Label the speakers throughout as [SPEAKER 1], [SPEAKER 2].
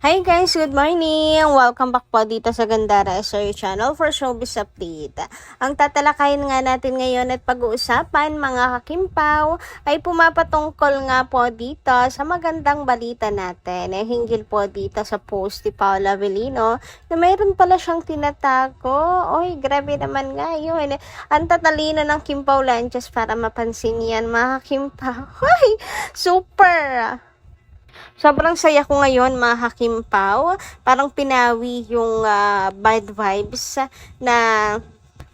[SPEAKER 1] Hi guys, good morning! Welcome back po dito sa Gandara SR Channel for Showbiz Update. Ang tatalakayin nga natin ngayon at pag-uusapan mga kakimpaw ay pumapatungkol nga po dito sa magandang balita natin. Hinggil po dito sa post ni Paula Avellino na mayroon pala siyang tinatago. Oy, grabe naman nga yun. Ang tatalino ng Kimpaw Lanchas para mapansin yan mga kakimpaw. Hoy, super! Sobrang saya ko ngayon mga hakimpaw. Parang pinawi yung bad vibes na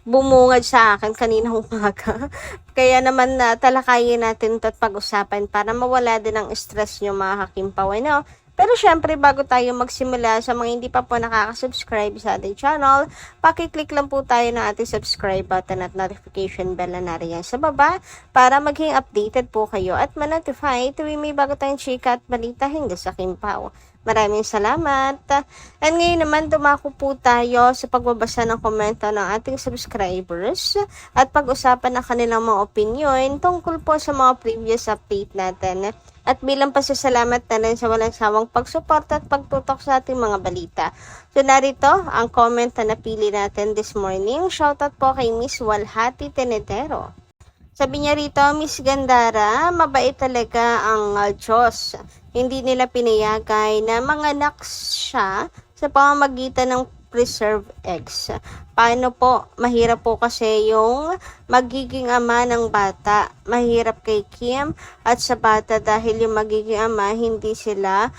[SPEAKER 1] bumungad sa akin kaninang umaga. Kaya naman talakayin natin ito at pag-usapan para mawala din ang stress nyo mga hakimpaw. Ano? Pero syempre bago tayo magsimula, sa mga hindi pa po nakaka-subscribe sa ating channel, pakiclick lang po tayo ng ating subscribe button at notification bell na nariyan sa baba para maging updated po kayo at ma-notify tuwing may bago tayong chika at balita hinggil sa Kimpaw. Maraming salamat. And ngayon naman dumako po tayo sa pagbabasa ng komento ng ating subscribers at pag-usapan ng kanilang mga opinion tungkol po sa mga previous update natin. At bilang pasasalamat na rin sa walang sawang pagsuporta at pagtutok sa ating mga balita. So narito ang comment na napili natin this morning. Shoutout po kay Miss Walhati Tenedero. Sabi niya rito, Miss Gandara, mabait talaga ang Diyos. Hindi nila pinayagay na manganak siya sa pamamagitan ng preserved eggs. Paano po? Mahirap po kasi yung magiging ama ng bata. Mahirap kay Kim at sa bata dahil yung magiging ama hindi sila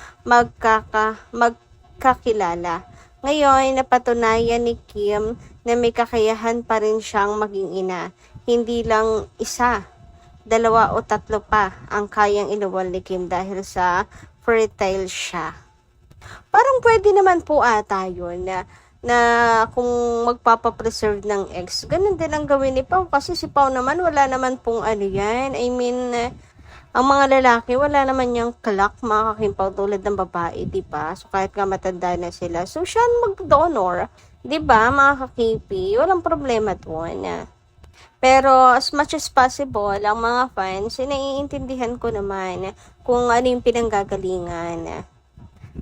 [SPEAKER 1] magkakilala. Ngayon, napatunayan ni Kim na may kakayahan pa rin siyang maging ina. Hindi lang isa, 2 o 3 pa ang kayang iluwal ni Kim dahil sa fertile siya. Parang pwede naman po ata yun na kung magpapapreserve ng eggs. Ganun din ang gawin ni Pao kasi si Pao naman wala naman pong ano yan. I mean, ang mga lalaki wala naman yung clock mga kakimpaw tulad ng babae, diba? So kahit nga matanda na sila. So siya mag-donor, diba mga kakipi? Walang problema doon. Pero as much as possible, ang mga fans, naiintindihan ko naman kung ano yung pinanggagalingan.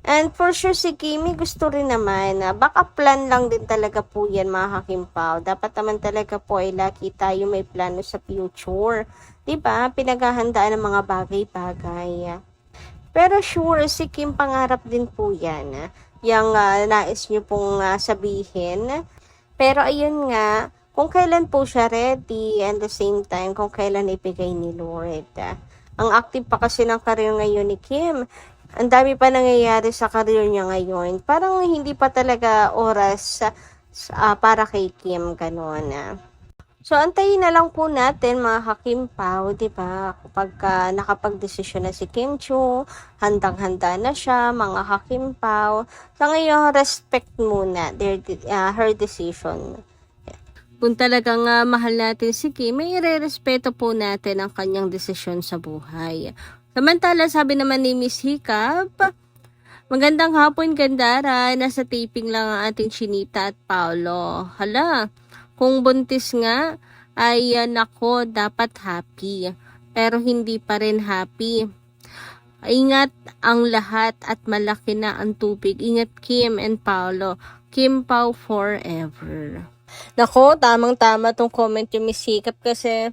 [SPEAKER 1] And for sure si Kimi gusto rin naman, backup plan lang din talaga po yan mga kakimpaw. Dapat naman talaga po ay lagi tayo may plano sa future. Diba? Pinaghahandaan ng mga bagay-bagay. Pero sure, si Kim pangarap din po yan. Yung nais nyo pong sabihin. Pero ayun nga, kung kailan po siya ready and the same time kung kailan ibigay ni Lord. Ang active pa kasi ng career ngayon ni Kim. Ang dami pa nangyayari sa career niya ngayon. Parang hindi pa talaga oras para kay Kim, gano'n. So, antayin na lang po natin mga kakimpaw, di ba? Kapag nakapag-desisyon na si Kim Chiu, handang-handa na siya, mga kakimpaw. So, ngayon, respect muna her decision. Kung talagang mahal natin si Kim, may irerespeto po natin ang kanyang desisyon sa buhay. Samantala, sabi naman ni Miss Hiccup, magandang hapon Gandara, nasa taping lang ang ating Chinita at Paolo. Hala, kung buntis nga, ay nako, dapat happy. Pero hindi pa rin happy. Ingat ang lahat at malaki na ang tubig. Ingat Kim and Paolo. Kim Pao forever. Nako, tamang-tama tong comment yung Miss Hiccup kasi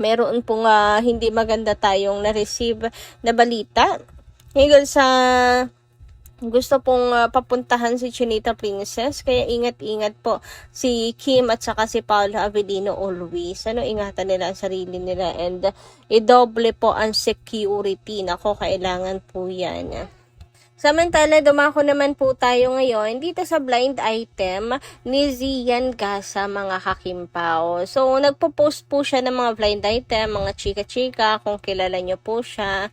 [SPEAKER 1] meron pong hindi maganda tayong na-receive na balita. Hinggal sa gusto pong papuntahan si Chinita Princess. Kaya ingat-ingat po si Kim at saka si Paula Avellino always. Ingatan nila ang sarili nila and i-double po ang security. Nako, kailangan po yan. Samantala, dumako naman po tayo ngayon dito sa blind item ni Zian Gasa, mga kakimpaw. So, nagpo-post po siya ng mga blind item, mga chika-chika, kung kilala nyo po siya.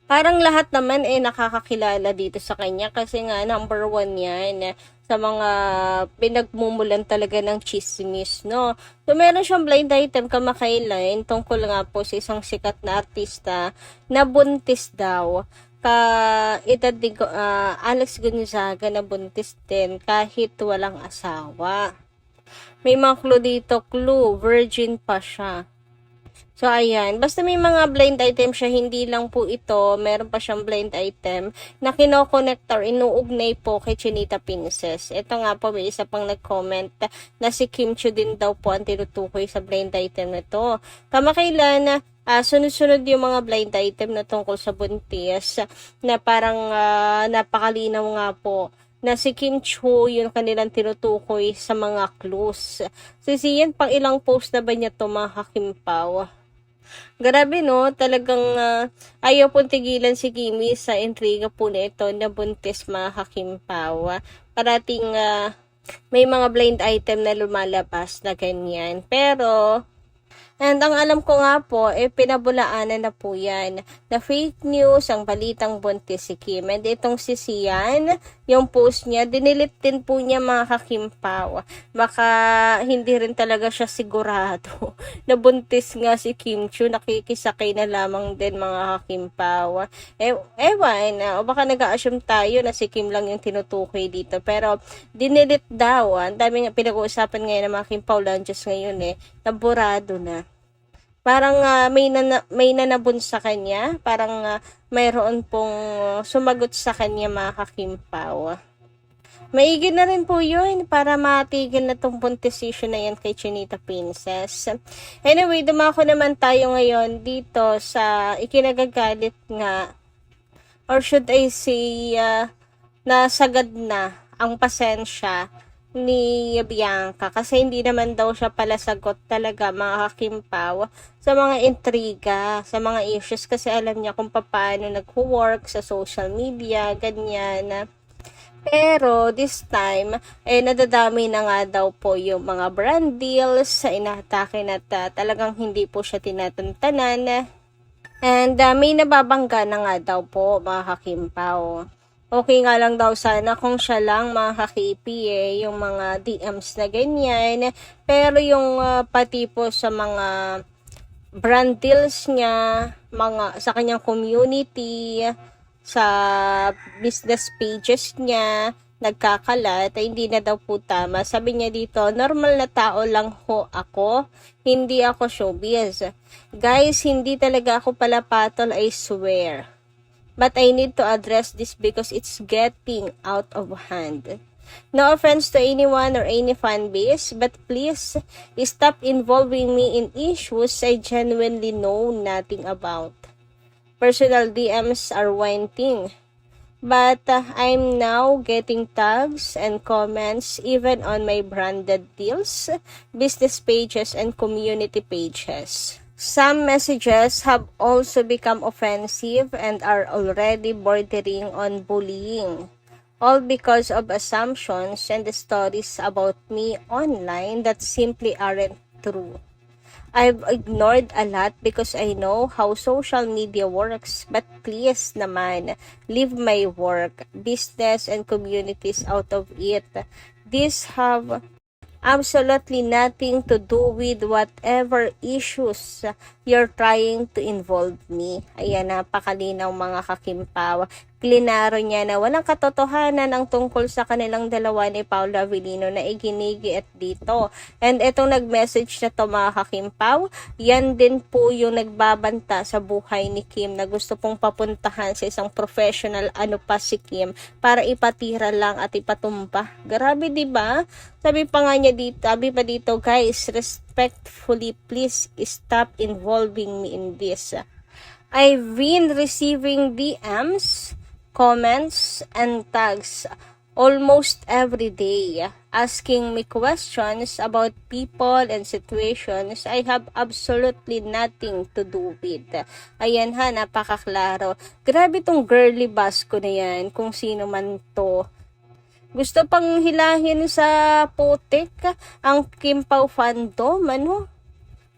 [SPEAKER 1] Parang lahat naman nakakakilala dito sa kanya kasi nga number 1 yan sa mga pinagmumulan talaga ng chismis, no? So, meron siyang blind item kamakailan tungkol nga po sa isang sikat na artista na buntis daw. Edad ni Alex Gonzaga na buntis din kahit walang asawa. May mga clue dito, virgin pa siya. So, ayan. Basta may mga blind item siya, hindi lang po ito. Meron pa siyang blind item na kinoconnect or inuugnay po kay Chinita Princess. Ito nga po, may isa pang nag-comment na si Kim Chiu din daw po ang tinutukoy sa blind item na to. Kamakailan, sunod-sunod yung mga blind item na tungkol sa buntis na parang napakalinaw nga po na si Kim Chiu yung kanilang tinutukoy sa mga clues. So, siyan, pang ilang post na ba niya to mga Kakimpaw? Grabe no, talagang ayaw pong tigilan si Kimi sa intriga po nito na buntis mga Kakimpaw. Parating may mga blind item na lumalabas na ganyan. Pero and ang alam ko nga po, pinabulaanan na po yan. Na fake news, ang balitang buntis si Kim. And itong si Sian, yung post niya, dinilit din po niya mga Kakimpaw. Baka hindi rin talaga siya sigurado na buntis nga si Kim Chiu. Nakikisakay na lamang din mga Kakimpaw. Ewan, o baka nag-a-assume tayo na si Kim lang yung tinutukoy dito. Pero dinilit daw. Ang dami nga pinag-uusapan ngayon ng mga Kimpaw Lunches ngayon naburado na. Parang may nanabun sa kanya, parang mayroon pong sumagot sa kanya mga Kakimpaw. Maigi na rin po yun para matigil na tong buntis issue na yan kay Chinita Princess. Anyway, dumako naman tayo ngayon dito sa ikinagagalit nga, or should I say, nasagad na ang pasensya ni Bianca kasi hindi naman daw siya pala sagot talaga mga Kakimpaw sa mga intriga, sa mga issues kasi alam niya kung paano nag-work sa social media, ganyan. Pero this time, nadadami na nga daw po yung mga brand deals sa inatake na talagang hindi po siya tinatantanan. And may nababangga na nga daw po mga Kakimpaw. Okay nga lang daw sana kung siya lang mga kakipi yung mga DMs na ganyan. Pero yung pati po sa mga brand deals niya, sa kanyang community, sa business pages niya, nagkakalat, ay hindi na daw po tama. Sabi niya dito, normal na tao lang ho ako, hindi ako showbiz. Guys, hindi talaga ako palapatol, I swear. But I need to address this because it's getting out of hand. No offense to anyone or any fan base, but please stop involving me in issues I genuinely know nothing about. Personal DMs are one thing, but I'm now getting tags and comments even on my branded deals, business pages, and community pages. Some messages have also become offensive and are already bordering on bullying, all because of assumptions and the stories about me online that simply aren't true. I've ignored a lot because I know how social media works, but please naman, leave my work, business, and communities out of it. These have absolutely nothing to do with whatever issues you're trying to involve me. Ayan, napakalinaw mga Kakimpaw. Klinaro niya na walang katotohanan ang tungkol sa kanilang dalawa ni Paula Avellino na iginigi at dito. And itong nag-message na to mga Kakimpaw, yan din po yung nagbabanta sa buhay ni Kim na gusto pong papuntahan sa isang professional pa si Kim para ipatira lang at ipatumba. Grabe, diba? Sabi pa dito, guys, respectfully, please stop involving me in this. I've been receiving DMs, comments, and tags almost every day asking me questions about people and situations I have absolutely nothing to do with. Ayan ha, napakaklaro. Grabe tong girly Basco na yan, kung sino man to. Gusto pang hilahin sa putik ang Kimpaw fandom, ano?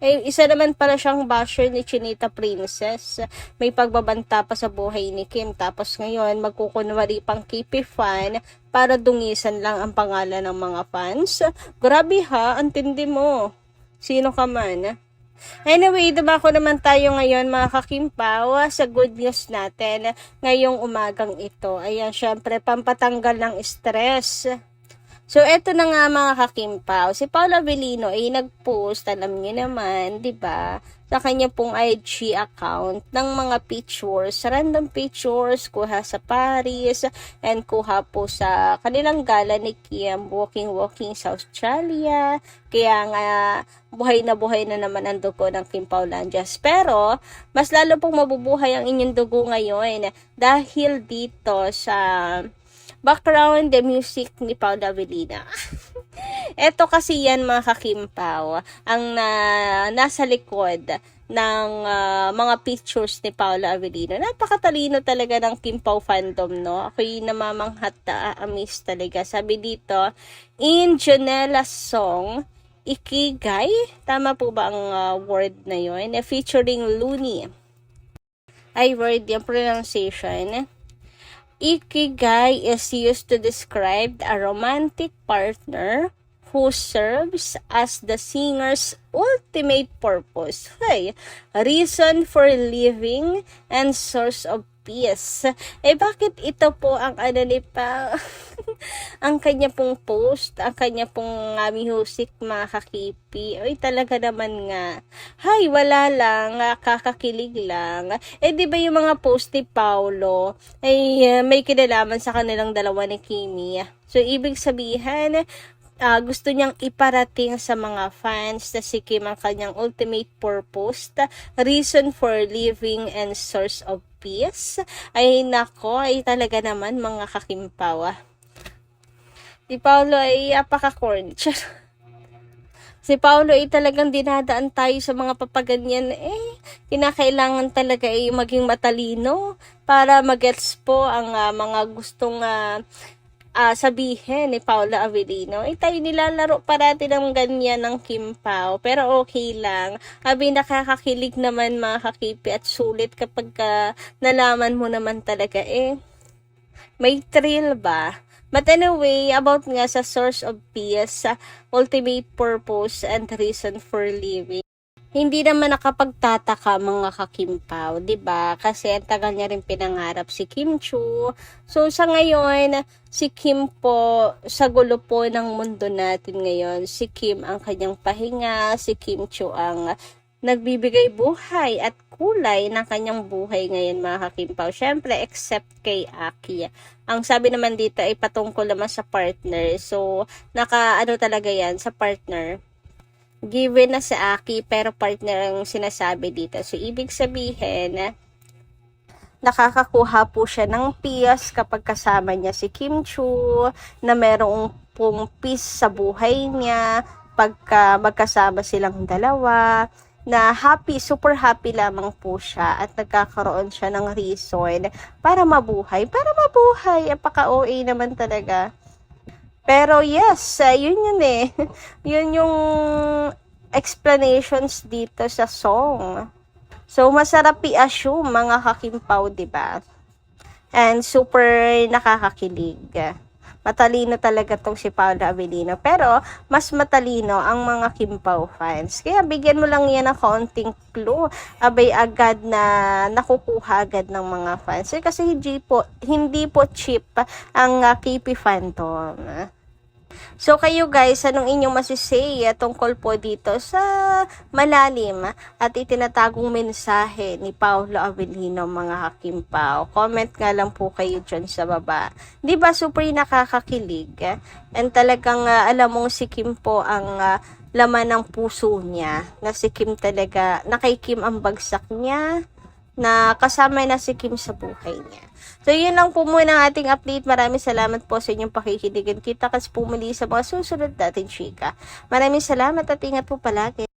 [SPEAKER 1] Isa naman pala siyang basher ni Chinita Princess. May pagbabanta pa sa buhay ni Kim. Tapos ngayon, magkukunwari pang KP fan para dungisan lang ang pangalan ng mga fans. Grabe ha, antindi mo. Sino ka man? Anyway, dumako naman tayo ngayon mga Kakimpaw sa good news natin ngayong umagang ito. Ayan, syempre, pampatanggal ng stress. So, eto na nga mga kakimpaw. Si Paula Avellino ay nag-post, alam niyo naman, di ba, sa kanya pong IG account ng mga pictures, random pictures, kuha sa Paris, and kuha po sa kanilang gala ni Kim, walking sa Australia. Kaya nga, buhay na naman ang dugo ng Kim Paulandias. Pero, mas lalo pong mabubuhay ang inyong dugo ngayon dahil dito sa background the music ni Paula Avellino. Ito kasi yan mga kakimpaw, ang nasa likod ng mga pictures ni Paula Avellino. Napakatalino talaga ng Kimpaw fandom, no? Ako'y namamanghat na amaze talaga. Sabi dito, in Janela's song, Ikigai, tama po ba ang word na yun? Featuring Looney. Ay, word yung pronunciation. Ikigai is used to describe a romantic partner who serves as the singer's ultimate purpose, reason for living, and source of peace. Bakit ito po ang ang kanya pong post, ang kanya pong music, mga kakipi? Talaga naman nga. Wala lang, kakakilig lang. Di ba yung mga post ni Paulo may kinalaman sa kanilang dalawa ni Kimi? So, ibig sabihin, gusto niyang iparating sa mga fans na si Kim ang kanyang ultimate purpose, reason for living, and source of peace. Nako, talaga naman mga kakimpaw. Si Paulo ay apaka-corny. Si Paulo ay talagang dinadaan tayo sa mga papaganyan. Kinakailangan talaga maging matalino para magets po ang mga gustong sabihin ni Paula Avellino. Tayo nilalaro parati ng ganyan ng Kimpaw. Pero okay lang. Nakakakilig naman mga kakipi at sulit kapag nalaman mo naman talaga may thrill ba? But anyway, about nga sa source of peace, ultimate purpose, and reason for living. Hindi naman nakapagtataka mga kakimpaw, 'di ba? Kasi ang tagal niya rin pinangarap si Kim Chiu. So sa ngayon, si Kim po sa gulo po ng mundo natin ngayon, si Kim ang kanyang pahinga, si Kim Chiu ang nagbibigay buhay at kulay ng kanyang buhay ngayon mga kakimpaw. Syempre, except kay Aki. Ang sabi naman dito ay patungkol naman sa partner. So, talaga yan sa partner. Given na sa Aki, pero partner ang sinasabi dito. So, ibig sabihin, nakakakuha po siya ng peace kapag kasama niya si Kim Chiu, na merong pong peace sa buhay niya, pagka magkasama silang dalawa, na happy, super happy lamang po siya at nagkakaroon siya ng reason para mabuhay. Apaka-OA naman talaga. Pero yes, yun yun yung explanations dito sa song. So, masarap i-assume mga kakimpaw, diba? And super nakakakilig. Matalino talaga tong si Paula Avellino. Pero, mas matalino ang mga Kimpaw fans. Kaya, bigyan mo lang yan ng kaunting clue. Agad na nakukuha agad ng mga fans. Kasi hindi po cheap ang KP fandom. So, kayo guys, anong inyong masisay tungkol po dito sa malalim at itinatagong mensahe ni Paula Avellino, mga kakimpaw? Comment nga lang po kayo dyan sa baba. Diba super nakakakilig? And talagang alam mong si Kim po ang laman ng puso niya. Na si Kim talaga, na kay Kim ang bagsak niya, na kasama na si Kim sa buhay niya. So, yun lang po muna ang ating update. Maraming salamat po sa inyong pakikinig. Kita kasi po muli sa mga susunod natin chika. Maraming salamat at ingat po palagi.